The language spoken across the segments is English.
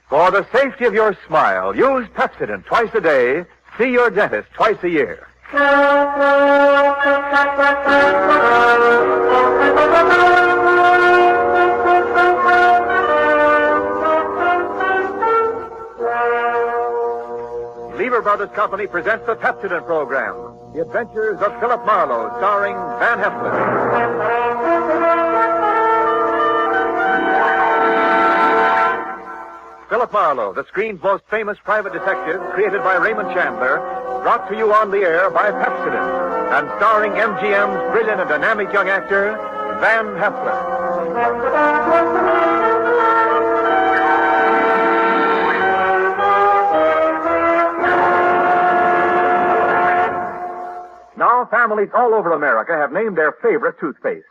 For the safety of your smile, use Pepsodent twice a day. See your dentist twice a year. Lever Brothers Company presents the Pepsodent program, The Adventures of Philip Marlow, starring Van Heflin. Philip Marlow, the screen's most famous private detective, created by Raymond Chandler, brought to you on the air by Pepsodent, and starring MGM's brilliant and dynamic young actor, Van Heflin. Now, families all over America have named their favorite toothpaste.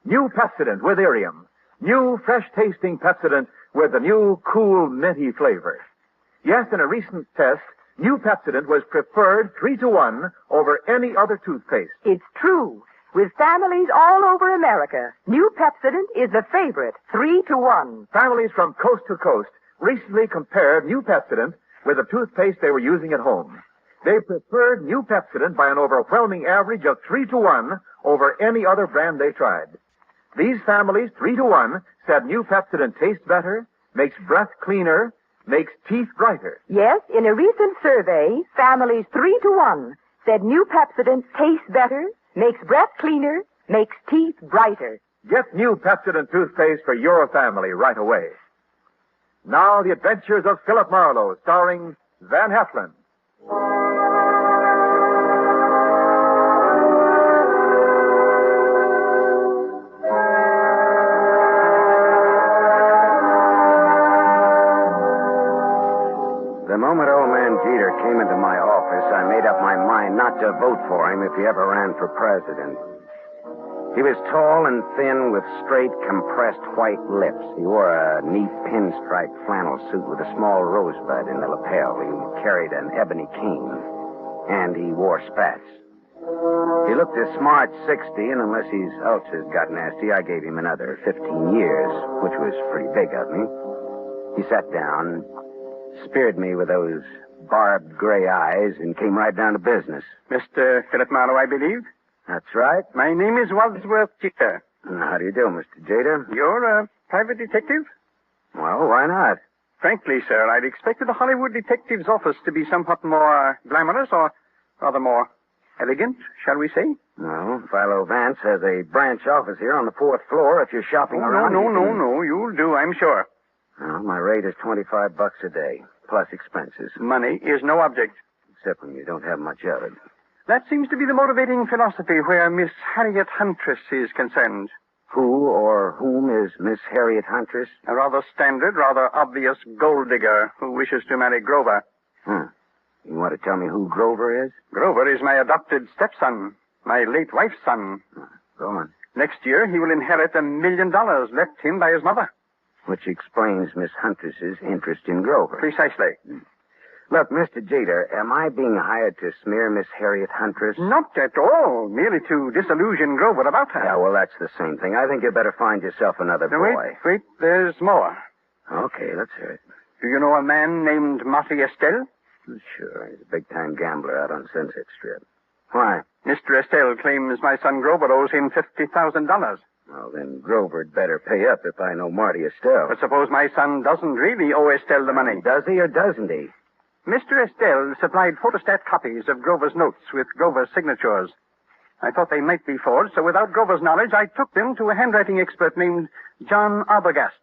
New Pepsodent with Irium. New, fresh-tasting Pepsodent with the new, cool, minty flavor. Yes, in a recent test, new Pepsodent was preferred 3-to-1 over any other toothpaste. It's true. With families all over America, new Pepsodent is the favorite 3-to-1. Families from coast to coast recently compared new Pepsodent with the toothpaste they were using at home. They preferred new Pepsodent by an overwhelming average of 3-to-1 over any other brand they tried. These families, 3-to-1, said new Pepsodent tastes better, makes breath cleaner, makes teeth brighter. Yes, in a recent survey, families 3-to-1 said new Pepsodent tastes better, makes breath cleaner, makes teeth brighter. Get new Pepsodent toothpaste for your family right away. Now, the adventures of Philip Marlowe, starring Van Heflin. The moment old man Jeter came into my office, I made up my mind not to vote for him if he ever ran for president. He was tall and thin with straight, compressed white lips. He wore a neat pinstripe flannel suit with a small rosebud in the lapel. He carried an ebony cane, and he wore spats. He looked a smart 60, and unless his ulcers got nasty, I gave him another 15 years, which was pretty big of me. He sat down, speared me with those barbed gray eyes, and came right down to business. Mr. Philip Marlow, I believe? That's right. My name is Wadsworth Jeter. How do you do, Mr. Jeter? You're a private detective? Well, why not? Frankly, sir, I'd expected a Hollywood detective's office to be somewhat more glamorous, or rather more elegant, shall we say? Well, Philo Vance has a branch office here on the 4th floor if you're shopping around. No. You'll do, I'm sure. Well, my rate is $25 a day, plus expenses. Money is no object. Except when you don't have much of it. That seems to be the motivating philosophy where Miss Harriet Huntress is concerned. Who or whom is Miss Harriet Huntress? A rather standard, rather obvious gold digger who wishes to marry Grover. You want to tell me who Grover is? Grover is my adopted stepson, my late wife's son. Go on. Next year, he will inherit $1 million left him by his mother. Which explains Miss Huntress's interest in Grover. Precisely. Look, Mr. Jeter, am I being hired to smear Miss Harriet Huntress? Not at all. Merely to disillusion Grover about her. Yeah, well, that's the same thing. I think you'd better find yourself another Now, boy. Wait. There's more. Okay, let's hear it. Do you know a man named Marty Estelle? Sure, he's a big-time gambler out on Sunset Strip. Why? Mr. Estelle claims my son Grover owes him $50,000. Well, then Grover'd better pay up if I know Marty Estelle. But suppose my son doesn't really owe Estelle the money. Does he or doesn't he? Mr. Estelle supplied photostat copies of Grover's notes with Grover's signatures. I thought they might be forged, so without Grover's knowledge, I took them to a handwriting expert named John Arbogast,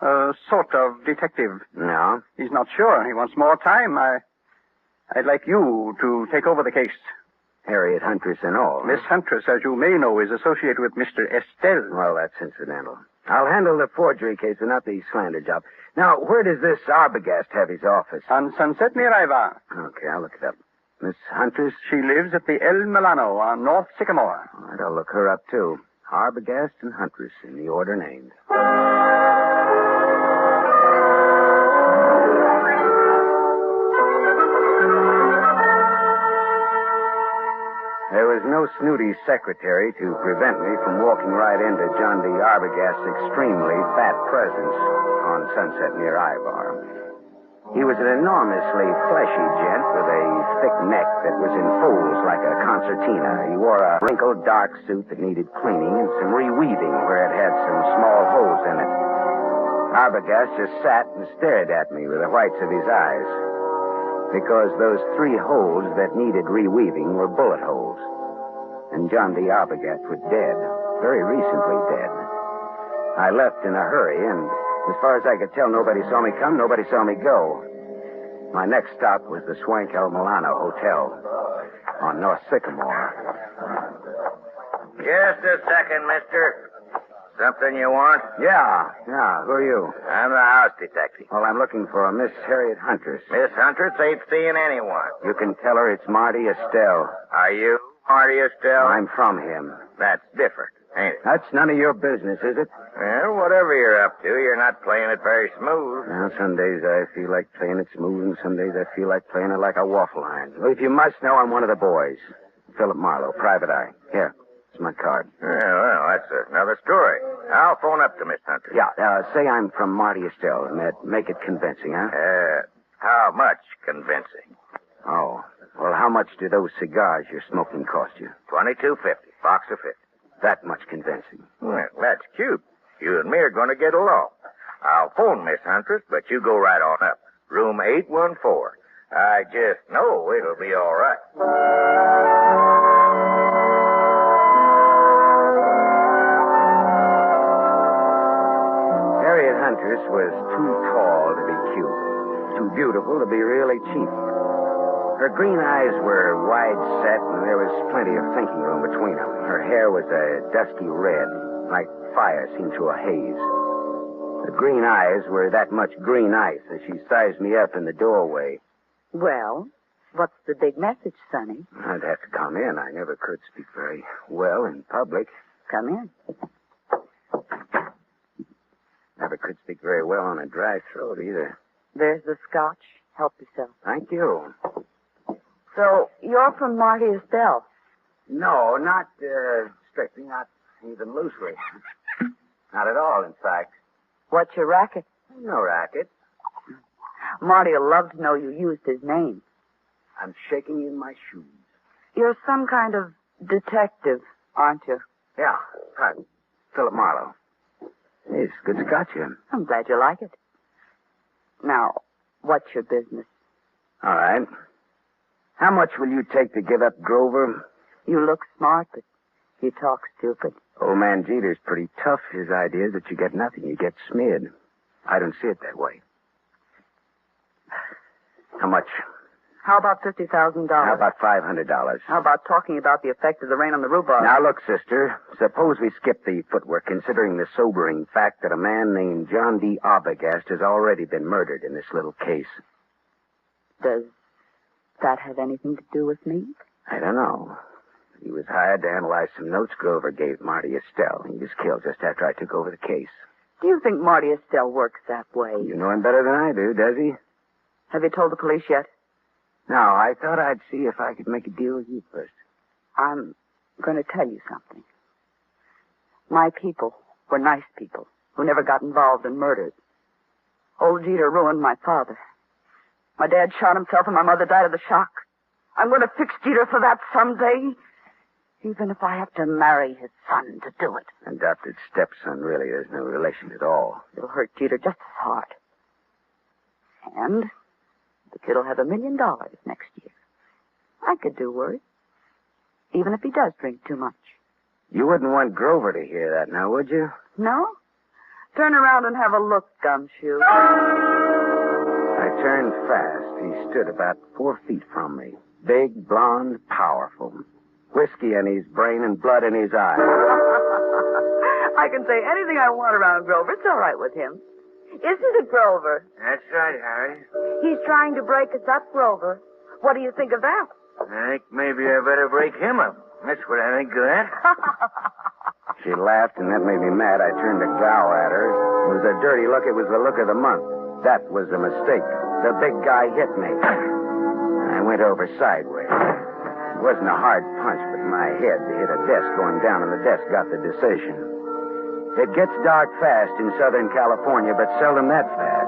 a sort of detective. No? He's not sure. He wants more time. I'd like you to take over the case. Harriet Huntress and all. Miss Huntress, as you may know, is associated with Mr. Estelle. Well, that's incidental. I'll handle the forgery case and not the slander job. Now, where does this Arbogast have his office? On Sunset near Iva. Okay, I'll look it up. Miss Huntress? She lives at the El Milano on North Sycamore. All right, I'll look her up, too. Arbogast and Huntress in the order named. There was no snooty secretary to prevent me from walking right into John D. Arbogast's extremely fat presence on Sunset near Ivar. He was an enormously fleshy gent with a thick neck that was in folds like a concertina. He wore a wrinkled dark suit that needed cleaning and some reweaving where it had some small holes in it. Arbogast just sat and stared at me with the whites of his eyes, because those 3 holes that needed reweaving were bullet holes. And John D. Arbogast was dead, very recently dead. I left in a hurry, and as far as I could tell, nobody saw me come, nobody saw me go. My next stop was the Swank El Milano Hotel on North Sycamore. Just a second, mister. Something you want? Yeah. Who are you? I'm the house detective. Well, I'm looking for a Miss Harriet Huntress. Miss Huntress ain't seeing anyone. You can tell her it's Marty Estelle. Are you Marty Estelle? I'm from him. That's different, ain't it? That's none of your business, is it? Well, whatever you're up to, you're not playing it very smooth. Well, some days I feel like playing it smooth, and some days I feel like playing it like a waffle iron. Well, if you must know, I'm one of the boys. Philip Marlow, private eye. Here, it's my card. Well, that's another story. I'll phone up to Miss Huntress. Yeah, say I'm from Marty Estelle, and make it convincing, huh? How much convincing? Oh, well, how much do those cigars you're smoking cost you? $22.50, box of 50. That much convincing. Well, that's cute. You and me are going to get along. I'll phone Miss Huntress, but you go right on up. Room 814. I just know it'll be all right. Harriet Huntress was too tall to be cute, too beautiful to be really cheap. Her green eyes were wide set, and there was plenty of thinking room between them. Her hair was a dusky red, like fire seen through a haze. The green eyes were that much green ice as she sized me up in the doorway. Well, what's the big message, Sonny? I'd have to come in. I never could speak very well in public. Come in. Never could speak very well on a dry throat either. There's the scotch. Help yourself. Thank you. So, you're from Marty Estelle? No, not strictly, not even loosely. Not at all, in fact. What's your racket? No racket. Marty will love to know you used his name. I'm shaking in my shoes. You're some kind of detective, aren't you? Yeah, right. Philip Marlow. It's good scotch here. I'm glad you like it. Now, what's your business? All right. How much will you take to give up Grover? You look smart, but you talk stupid. Old man Jeter's pretty tough. His idea is that you get nothing. You get smeared. I don't see it that way. How much? How about $50,000? How about $500? How about talking about the effect of the rain on the rhubarb? Now, look, sister. Suppose we skip the footwork, considering the sobering fact that a man named John D. Arbogast has already been murdered in this little case. Does that have anything to do with me? I don't know. He was hired to analyze some notes Grover gave Marty Estelle. He was killed just after I took over the case. Do you think Marty Estelle works that way? You know him better than I do, does he? Have you told the police yet? No, I thought I'd see if I could make a deal with you first. I'm going to tell you something. My people were nice people who never got involved in murders. Old Jeter ruined my father. My dad shot himself and my mother died of the shock. I'm going to fix Jeter for that someday, even if I have to marry his son to do it. Adopted stepson, really. There's no relation at all. It'll hurt Jeter just as hard. And the kid will have $1 million next year. I could do worse, even if he does drink too much. You wouldn't want Grover to hear that now, would you? No? Turn around and have a look, Gumshoe. I turned fast. He stood about 4 feet from me. Big, blonde, powerful. Whiskey in his brain and blood in his eyes. I can say anything I want around Grover. It's all right with him. Isn't it, Grover? That's right, Harry. He's trying to break us up, Grover. What do you think of that? I think maybe I better break him up. That's what I think of that. She laughed, and that made me mad. I turned to glower at her. It was a dirty look. It was the look of the month. That was a mistake. The big guy hit me. I went over sideways. It wasn't a hard punch, but my head hit a desk going down, and the desk got the decision. It gets dark fast in Southern California, but seldom that fast.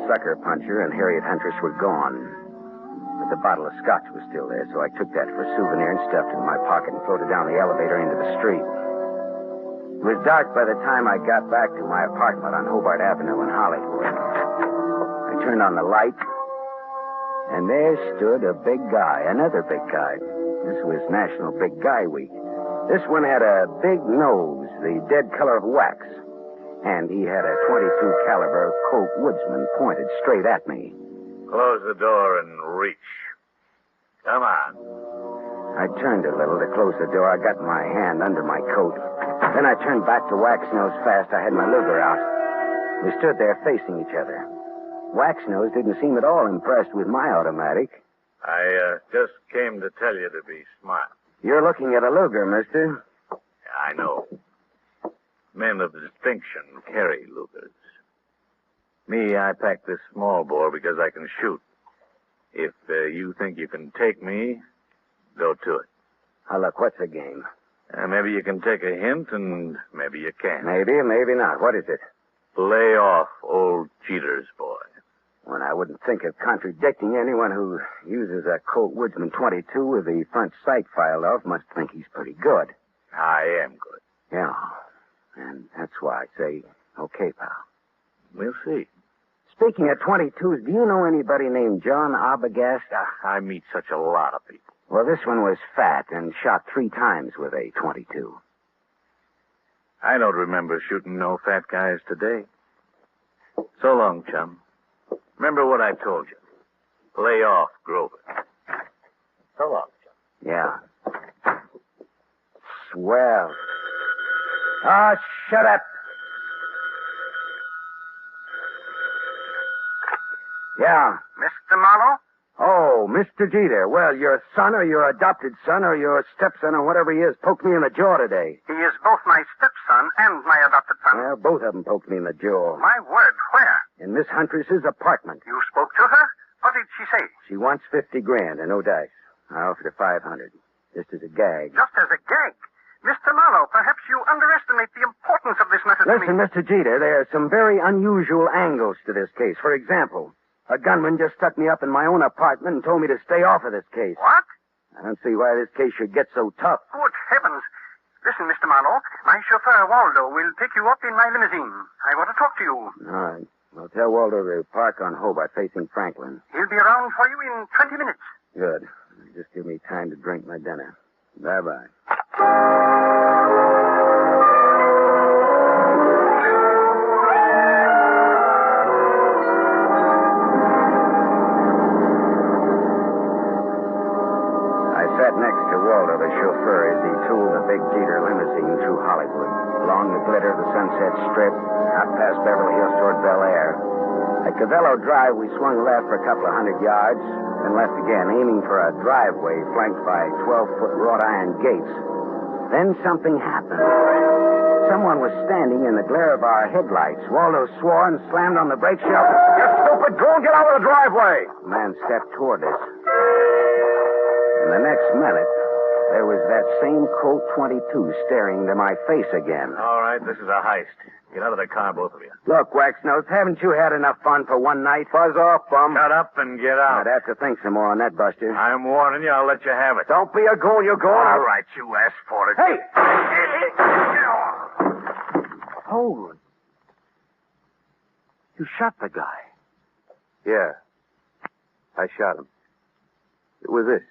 Sucker Puncher and Harriet Huntress were gone. But the bottle of scotch was still there, so I took that for a souvenir and stuffed it in my pocket and floated down the elevator into the street. It was dark by the time I got back to my apartment on Hobart Avenue in Hollywood. I turned on the light, and there stood a big guy, another big guy. This was National Big Guy Week. This one had a big nose, the dead color of wax, and he had a .22 caliber Colt Woodsman pointed straight at me. Close the door and reach. Come on. I turned a little to close the door. I got my hand under my coat. Then I turned back to Wax Nose fast. I had my Luger out. We stood there facing each other. Wax Nose didn't seem at all impressed with my automatic. I just came to tell you to be smart. You're looking at a Luger, mister. I know. Men of distinction carry Lugers. Me, I pack this small bore because I can shoot. If you think you can take me, go to it. Now, look, what's the game? Maybe you can take a hint, and maybe you can't. Maybe, maybe not. What is it? Lay off old Jeter's boy. Well, I wouldn't think of contradicting anyone who uses a Colt Woodsman .22 with the front sight filed off must think he's pretty good. I am good. Yeah, and that's why I say, okay, pal. We'll see. Speaking of .22s, do you know anybody named John Arbogast? I meet such a lot of people. Well, this one was fat and shot 3 times with a .22. I don't remember shooting no fat guys today. So long, chum. Remember what I told you. Lay off Grover. So long, chum. Yeah. Swell. Ah, shut up. Yeah. Mr. Marlowe? Oh, Mr. Jeter. Well, your son or your adopted son or your stepson or whatever he is poked me in the jaw today. He is both my stepson and my adopted son. Well, both of them poked me in the jaw. My word, where? In Miss Huntress's apartment. You spoke to her? What did she say? She wants $50,000 and no dice. I offered her $500, just as a gag. Just as a gag. Mr. Marlowe, perhaps you underestimate the importance of this matter to me. Listen, Mr. Jeter, there are some very unusual angles to this case. For example, a gunman just stuck me up in my own apartment and told me to stay off of this case. What? I don't see why this case should get so tough. Good heavens. Listen, Mr. Marlowe, my chauffeur, Waldo, will pick you up in my limousine. I want to talk to you. All right. Well, tell Waldo to park on Hobart facing Franklin. He'll be around for you in 20 minutes. Good. Just give me time to drink my dinner. Bye-bye. Next to Waldo, the chauffeur, as he tooled the big Jeter limousine through Hollywood, along the glitter of the Sunset Strip, out past Beverly Hills toward Bel Air. At Cavello Drive, we swung left for a couple of 100 yards, then left again, aiming for a driveway flanked by 12-foot wrought iron gates. Then something happened. Someone was standing in the glare of our headlights. Waldo swore and slammed on the brake shelf. You stupid! Go and get out of the driveway! The man stepped toward us. In the next minute, there was that same Colt .22 staring into my face again. All right, this is a heist. Get out of the car, both of you. Look, Waxnose, haven't you had enough fun for one night? Fuzz off, bum. Shut up and get out. I'd have to think some more on that, Buster. I'm warning you, I'll let you have it. Don't be a goon, you're going. All right, you asked for it. Hey! Hold. You shot the guy. Yeah. I shot him. It was this.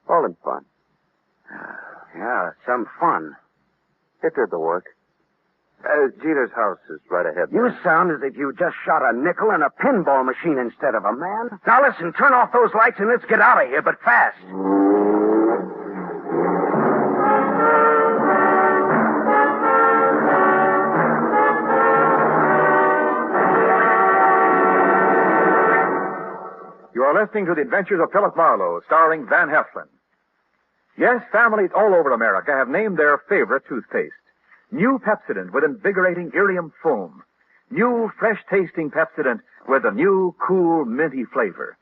All in fun. Yeah, some fun. It did the work. Jeter's house is right ahead. You sound as if you just shot a nickel in a pinball machine instead of a man. Now listen, turn off those lights and let's get out of here, but fast. You are listening to The Adventures of Philip Marlowe, starring Van Heflin. Yes, families all over America have named their favorite toothpaste. New Pepsodent with invigorating Irium foam. New fresh-tasting Pepsodent with a new, cool, minty flavor.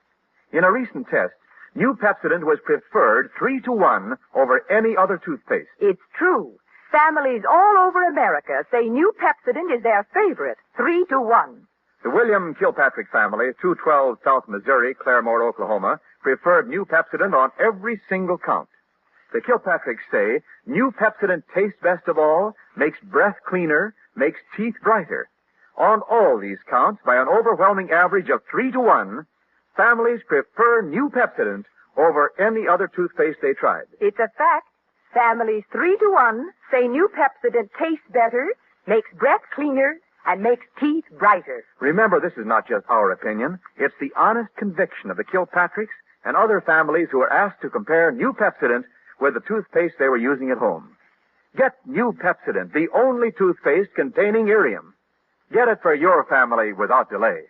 In a recent test, New Pepsodent was preferred 3-to-1 over any other toothpaste. It's true. Families all over America say New Pepsodent is their favorite, 3-to-1. The William Kilpatrick family, 212 South Missouri, Claremore, Oklahoma, preferred New Pepsodent on every single count. The Kilpatricks say New Pepsodent tastes best of all, makes breath cleaner, makes teeth brighter. On all these counts, by an overwhelming average of 3-1, families prefer New Pepsodent over any other toothpaste they tried. It's a fact. Families 3-1 say New Pepsodent tastes better, makes breath cleaner, and makes teeth brighter. Remember, this is not just our opinion. It's the honest conviction of the Kilpatricks and other families who were asked to compare New Pepsodent with the toothpaste they were using at home. Get New Pepsodent, the only toothpaste containing irium. Get it for your family without delay.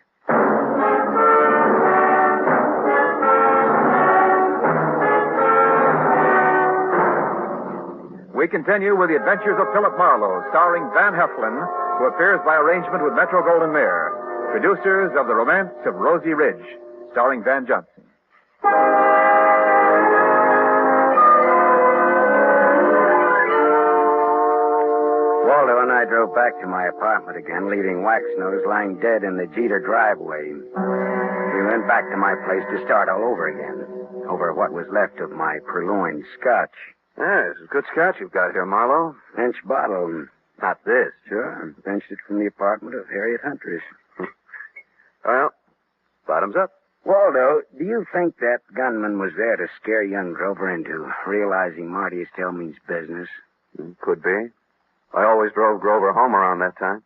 We continue with the adventures of Philip Marlowe, starring Van Heflin, who appears by arrangement with Metro-Goldwyn-Mayer. Producers of The Romance of Rosie Ridge, starring Van Johnson. Waldo and I drove back to my apartment again, leaving Waxnose lying dead in the Jeter driveway. We went back to my place to start all over again, over what was left of my purloined scotch. Yeah, this is good scotch you've got here, Marlowe. Pinch bottle. Not this. Sure. Pinched it from the apartment of Harriet Huntress. Well, bottoms up. Waldo, do you think that gunman was there to scare young Grover into realizing Marty Estelle means business? Could be. I always drove Grover home around that time.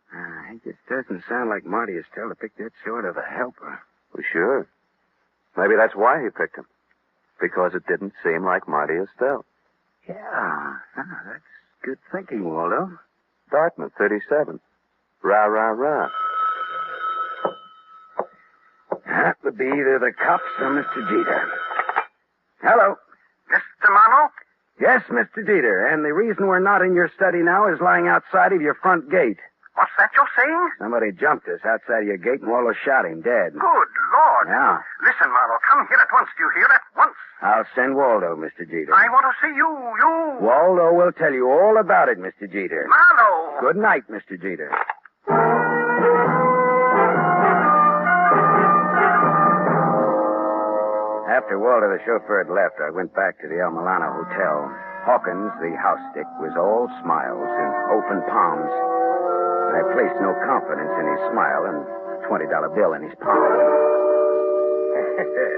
It just doesn't sound like Marty Estelle to pick that sort of a helper. Well, sure. Maybe that's why he picked him. Because it didn't seem like Marty Estelle. Yeah, that's good thinking, Waldo. Dartmouth, 37. Rah, rah, rah. That would be either the cops or Mr. Jeter. Hello. Mr. Marlowe? Yes, Mr. Jeter, and the reason we're not in your study now is lying outside of your front gate. What's that you're saying? Somebody jumped us outside of your gate and Waldo shot him dead. Good Lord. Yeah. Listen, Marlowe, come here at once. Do you hear? At once. I'll send Waldo, Mr. Jeter. I want to see you. Waldo will tell you all about it, Mr. Jeter. Marlowe. Good night, Mr. Jeter. After Waldo, the chauffeur, had left, I went back to the El Milano Hotel. Hawkins, the house stick, was all smiles and open palms. I placed no confidence in his smile and a $20 bill in his palm.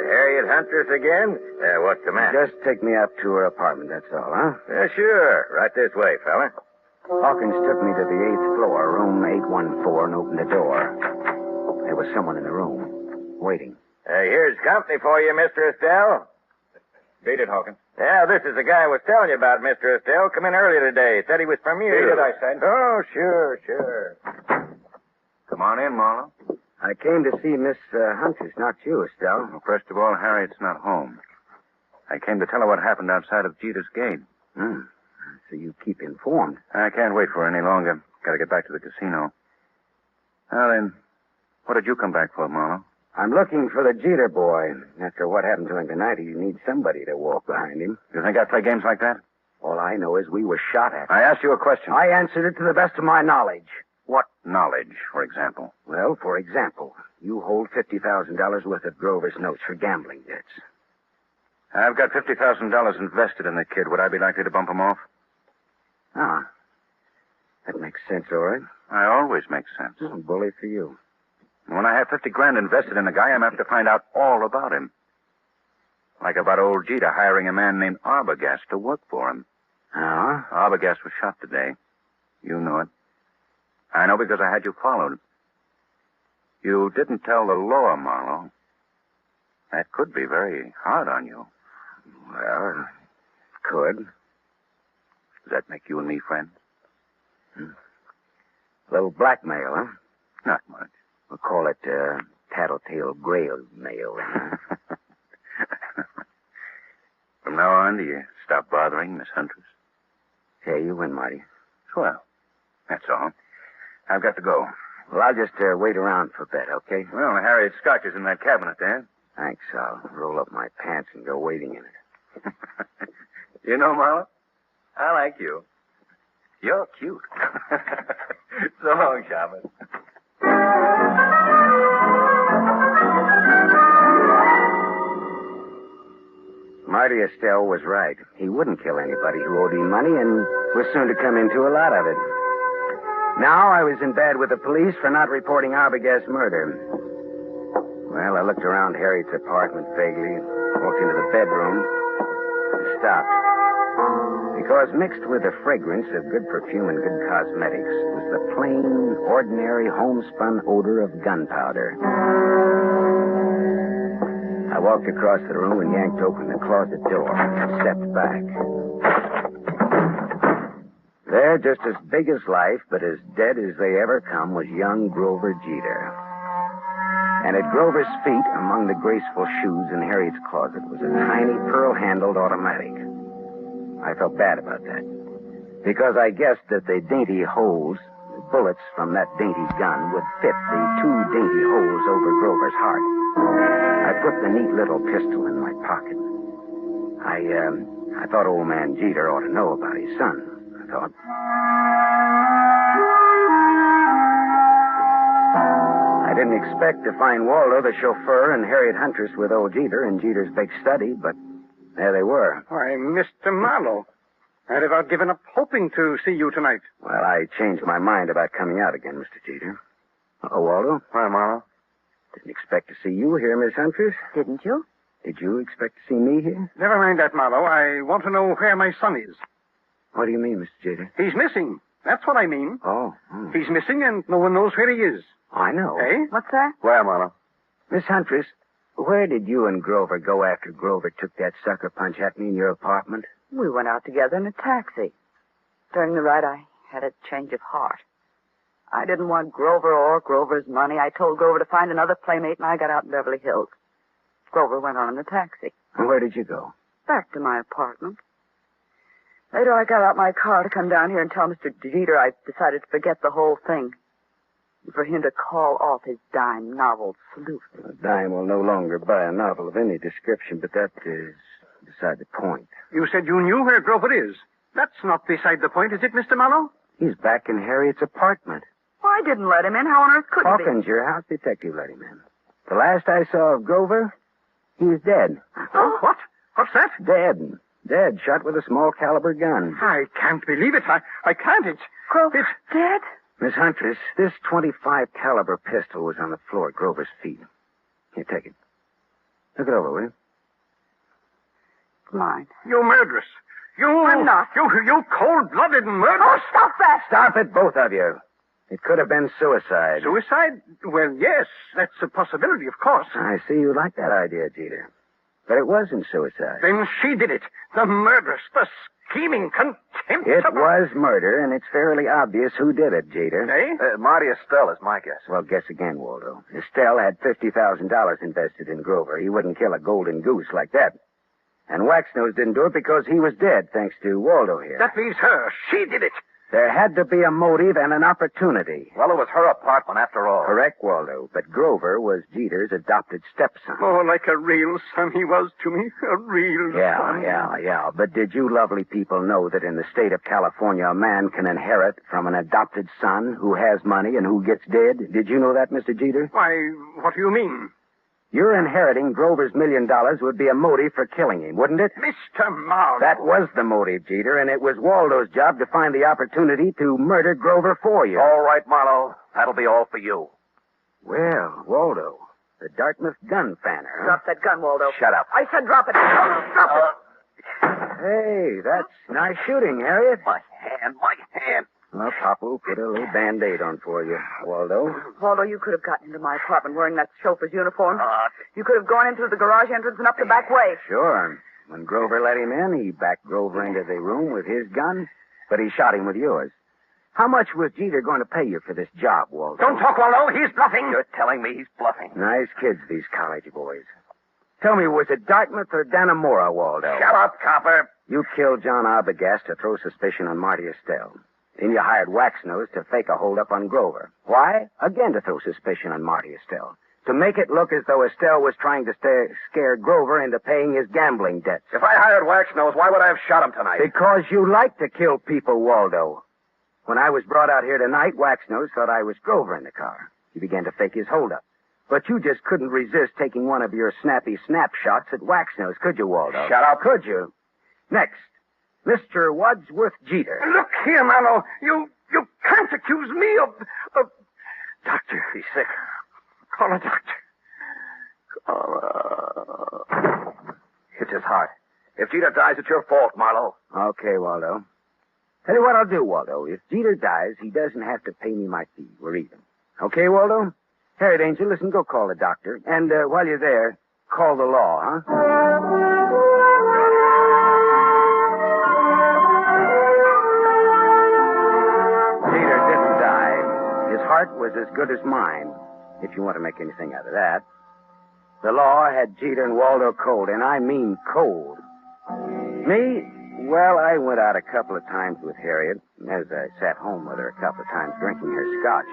Harriet Huntress again? What's the matter? Just take me up to her apartment, that's all, huh? Sure. Right this way, fella. Hawkins took me to the 8th floor, room 814, and opened the door. There was someone in the room, waiting. Here's company for you, Mr. Estelle. Beat it, Hawkins. Yeah, this is the guy I was telling you about, Mr. Estelle. Come in earlier today. Said he was from you. Beat it, I said. Oh, sure. Come on in, Marlowe. I came to see Miss Huntress, not you, Estelle. Well, first of all, Harriet's not home. I came to tell her what happened outside of Jeter's gate. So you keep informed. I can't wait for her any longer. Got to get back to the casino. Now then, what did you come back for, Marlowe? I'm looking for the Jeter boy. After what happened to him tonight, he needs somebody to walk behind him. You think I play games like that? All I know is we were shot at. I asked you a question. I answered it to the best of my knowledge. What knowledge, for example? Well, for example, you hold $50,000 worth of Grover's notes for gambling debts. I've got $50,000 invested in the kid. Would I be likely to bump him off? That makes sense, all right. I always make sense. Bully for you. When I have $50,000 invested in a guy, I'm apt to find out all about him. Like about old Jeter hiring a man named Arbogast to work for him. Arbogast was shot today. You know it. I know because I had you followed. You didn't tell the law, Marlowe. That could be very hard on you. Well, it could. Does that make you and me friends? A little blackmail, huh? Not much. We'll call it tattletale grail mail. From now on, do you stop bothering Miss Huntress? Hey, you win, Marty. Swell. That's all. I've got to go. Well, I'll just wait around for a bit, okay? Well, Harriet's scotch is in that cabinet there. Thanks. I'll roll up my pants and go waiting in it. You know, Marlowe, I like you. You're cute. So long, Shaman. Marty Estelle was right. He wouldn't kill anybody who owed him money and was soon to come into a lot of it. Now I was in bed with the police for not reporting Arbogast's murder. Well, I looked around Harriet's apartment vaguely, walked into the bedroom, and stopped. Because mixed with the fragrance of good perfume and good cosmetics was the plain, ordinary, homespun odor of gunpowder. I walked across the room and yanked open the closet door and stepped back. There, just as big as life, but as dead as they ever come, was young Grover Jeter. And at Grover's feet, among the graceful shoes in Harriet's closet, was a tiny pearl-handled automatic. I felt bad about that, because I guessed that the dainty holes, the bullets from that dainty gun, would fit the two dainty holes over Grover's heart. I put the neat little pistol in my pocket. I thought old man Jeter ought to know about his son, I thought. I didn't expect to find Waldo, the chauffeur, and Harriet Huntress with old Jeter in Jeter's big study, but there they were. Why, Mr. Marlowe, I'd about given up hoping to see you tonight. Well, I changed my mind about coming out again, Mr. Jeter. Oh, Waldo? Why, Marlowe? Didn't expect to see you here, Miss Huntress. Didn't you? Did you expect to see me here? Never mind that, Marlowe. I want to know where my son is. What do you mean, Mr. Jeter? He's missing. That's what I mean. Oh. He's missing and no one knows where he is. I know. Eh? What's that? Where, Marlowe? Miss Huntress, where did you and Grover go after Grover took that sucker punch at me in your apartment? We went out together in a taxi. During the ride, I had a change of heart. I didn't want Grover or Grover's money. I told Grover to find another playmate, and I got out in Beverly Hills. Grover went on in the taxi. And where did you go? Back to my apartment. Later, I got out my car to come down here and tell Mr. Jeter I decided to forget the whole thing. And for him to call off his dime novel, Salute. A dime will no longer buy a novel of any description, but that is beside the point. You said you knew where Grover is. That's not beside the point, is it, Mr. Marlowe? He's back in Harriet's apartment. Well, I didn't let him in. How on earth could he be? Hawkins, your house detective, let him in. The last I saw of Grover, he's dead. Oh, what? What's that? Dead. Dead, shot with a small caliber gun. I can't believe it. I can't. Grover dead? Miss Huntress, this .25 caliber pistol was on the floor at Grover's feet. Here, take it. Look it over, will you? It's mine. You murderess. I'm not. You cold-blooded murderess. Oh, stop that! Stop it, both of you. It could have been suicide. Suicide? Well, yes, that's a possibility, of course. I see you like that idea, Jeter. But it wasn't suicide. Then she did it. The murderess, the scheming, contemptible... It was murder, and it's fairly obvious who did it, Jeter. Eh? Marty Estelle is my guess. Well, guess again, Waldo. Estelle had $50,000 invested in Grover. He wouldn't kill a golden goose like that. And Waxnose didn't do it because he was dead, thanks to Waldo here. That leaves her. She did it. There had to be a motive and an opportunity. Well, it was her apartment after all. Correct, Waldo. But Grover was Jeter's adopted stepson. Oh, like a real son he was to me. A real son. Yeah. But did you lovely people know that in the state of California, a man can inherit from an adopted son who has money and who gets dead? Did you know that, Mr. Jeter? Why, what do you mean? Your inheriting Grover's $1 million would be a motive for killing him, wouldn't it? Mr. Marlowe. That was the motive, Jeter, and it was Waldo's job to find the opportunity to murder Grover for you. All right, Marlowe. That'll be all for you. Well, Waldo, the Dartmouth gun fanner, huh? Drop that gun, Waldo. Shut up. I said drop it. Drop it. Hey, that's nice shooting, Harriet. My hand. Well, Papa will put a little Band-Aid on for you, Waldo. Waldo, you could have gotten into my apartment wearing that chauffeur's uniform. You could have gone into the garage entrance and up the back way. Sure. When Grover let him in, he backed Grover into the room with his gun, but he shot him with yours. How much was Jeter going to pay you for this job, Waldo? Don't talk, Waldo. He's bluffing. You're telling me he's bluffing. Nice kids, these college boys. Tell me, was it Dartmouth or Dannemora, Waldo? Shut up, copper. You killed John Arbogast to throw suspicion on Marty Estelle. Then you hired Waxnose to fake a holdup on Grover. Why? Again to throw suspicion on Marty Estelle. To make it look as though Estelle was trying to scare Grover into paying his gambling debts. If I hired Waxnose, why would I have shot him tonight? Because you like to kill people, Waldo. When I was brought out here tonight, Waxnose thought I was Grover in the car. He began to fake his holdup. But you just couldn't resist taking one of your snappy snapshots at Waxnose, could you, Waldo? Shut up. Could you? Next, Mr. Wadsworth Jeter. Look here, Marlowe. You can't accuse me of... Doctor, he's sick. Call a doctor. It's his heart. If Jeter dies, it's your fault, Marlowe. Okay, Waldo. Tell you what I'll do, Waldo. If Jeter dies, he doesn't have to pay me my fee. We're even. Okay, Waldo? Harriet Angel, listen, go call the doctor. And while you're there, call the law, huh? Jeter didn't die. His heart was as good as mine, if you want to make anything out of that. The law had Jeter and Waldo cold, and I mean cold. Me? Well, I went out a couple of times with Harriet, as I sat home with her a couple of times drinking her scotch.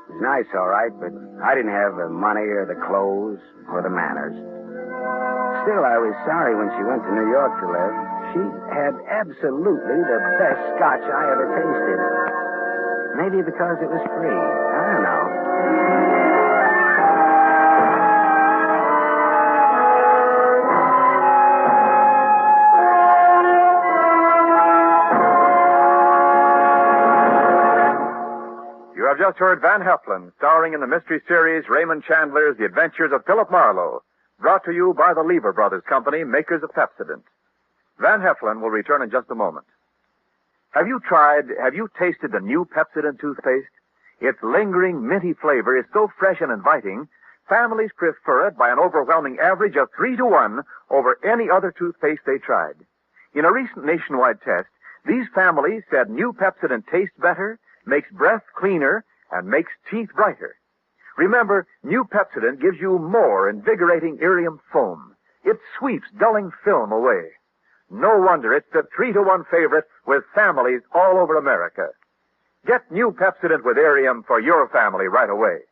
It was nice, all right, but I didn't have the money or the clothes or the manners. Still, I was sorry when she went to New York to live. She had absolutely the best scotch I ever tasted. Maybe because it was free. I don't know. You have just heard Van Heflin, starring in the mystery series Raymond Chandler's The Adventures of Philip Marlow, brought to you by the Lever Brothers Company, makers of Pepsodent. Van Heflin will return in just a moment. Have you tasted the new Pepsodent toothpaste? Its lingering, minty flavor is so fresh and inviting, families prefer it by an overwhelming average of 3-to-1 over any other toothpaste they tried. In a recent nationwide test, these families said new Pepsodent tastes better, makes breath cleaner, and makes teeth brighter. Remember, new Pepsodent gives you more invigorating irium foam. It sweeps dulling film away. No wonder it's the 3-to-1 favorite with families all over America. Get new Pepsodent with irium for your family right away.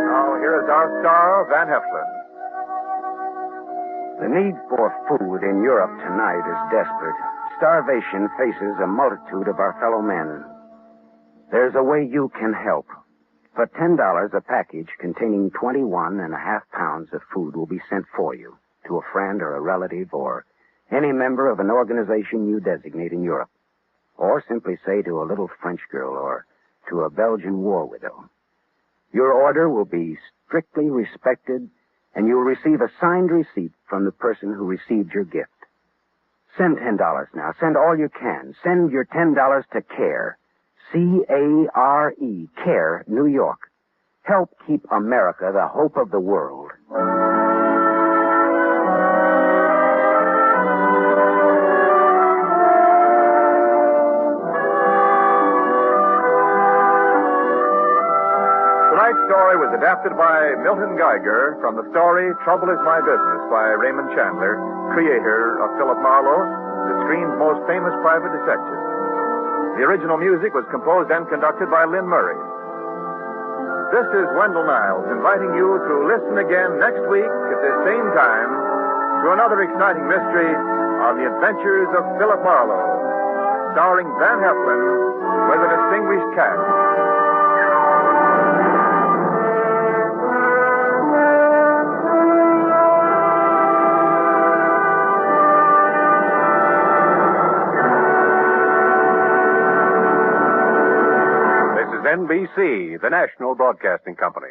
Now, here is our star, Van Heflin. The need for food in Europe tonight is desperate. Starvation faces a multitude of our fellow men. There's a way you can help. For $10, a package containing 21.5 pounds of food will be sent for you to a friend or a relative or any member of an organization you designate in Europe. Or simply say to a little French girl or to a Belgian war widow. Your order will be strictly respected, and you'll receive a signed receipt from the person who received your gift. Send $10 now. Send all you can. Send your $10 to CARE. C-A-R-E. CARE, New York. Help keep America the hope of the world. Tonight's story was adapted by Milton Geiger from the story Trouble Is My Business by Raymond Chandler, creator of Philip Marlow, the screen's most famous private detective. The original music was composed and conducted by Lynn Murray. This is Wendell Niles inviting you to listen again next week at this same time to another exciting mystery on the adventures of Philip Marlow, starring Van Heflin with a distinguished cast. NBC, the National Broadcasting Company.